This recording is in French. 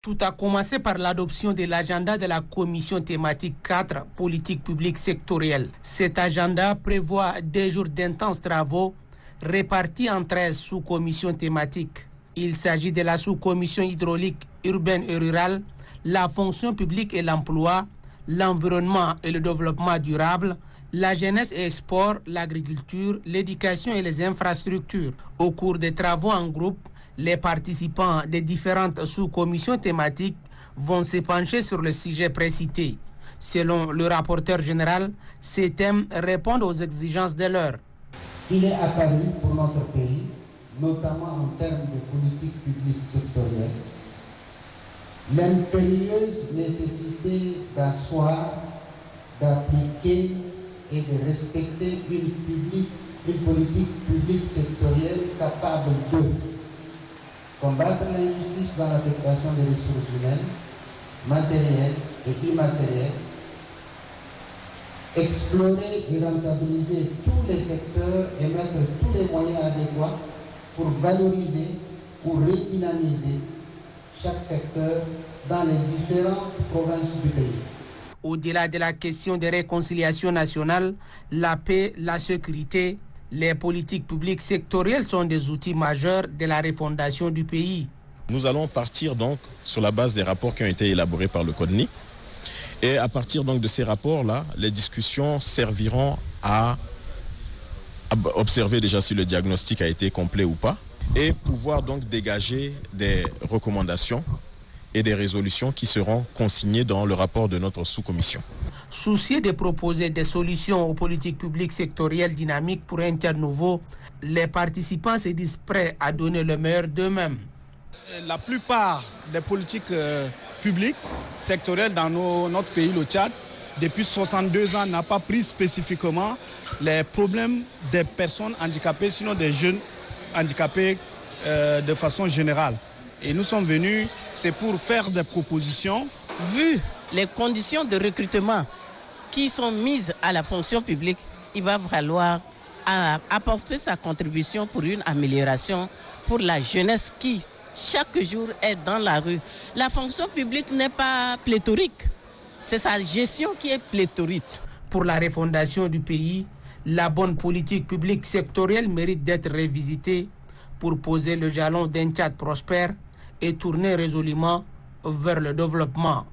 Tout a commencé par l'adoption de l'agenda de la commission thématique 4, politique publique sectorielle. Cet agenda prévoit 2 jours d'intenses travaux répartis en 13 sous-commissions thématiques. Il s'agit de la sous-commission hydraulique urbaine et rurale, la fonction publique et l'emploi, l'environnement et le développement durable, la jeunesse et sport, l'agriculture, l'éducation et les infrastructures. Au cours des travaux en groupe, les participants des différentes sous-commissions thématiques vont se pencher sur le sujet précité. Selon le rapporteur général, ces thèmes répondent aux exigences de l'heure. Il est apparu pour notre pays, notamment en termes de politique publique sectorielle, l'impérieuse nécessité d'asseoir, d'appliquer et de respecter une politique publique sectorielle capable de combattre l'injustice dans l'affectation des ressources humaines, matérielles et immatérielles, explorer et rentabiliser tous les secteurs et mettre tous les moyens adéquats pour valoriser ou redynamiser chaque secteur dans les différentes provinces du pays. Au-delà de la question de réconciliation nationale, la paix, la sécurité, les politiques publiques sectorielles sont des outils majeurs de la refondation du pays. Nous allons partir donc sur la base des rapports qui ont été élaborés par le CODNI. Et à partir donc de ces rapports-là, les discussions serviront à observer déjà si le diagnostic a été complet ou pas et pouvoir donc dégager des recommandations et des résolutions qui seront consignées dans le rapport de notre sous-commission. Soucieux de proposer des solutions aux politiques publiques sectorielles dynamiques pour un tiers nouveau, les participants se disent prêts à donner le meilleur d'eux-mêmes. La plupart des politiques publiques sectorielles dans notre pays, le Tchad, depuis 62 ans, n'a pas pris spécifiquement les problèmes des personnes handicapées, sinon des jeunes handicapés de façon générale. Et nous sommes venus, c'est pour faire des propositions. Vu les conditions de recrutement qui sont mises à la fonction publique, il va falloir apporter sa contribution pour une amélioration pour la jeunesse qui, chaque jour, est dans la rue. La fonction publique n'est pas pléthorique, c'est sa gestion qui est pléthorique. Pour la refondation du pays, la bonne politique publique sectorielle mérite d'être révisitée pour poser le jalon d'un Tchad prospère et tourner résolument vers le développement.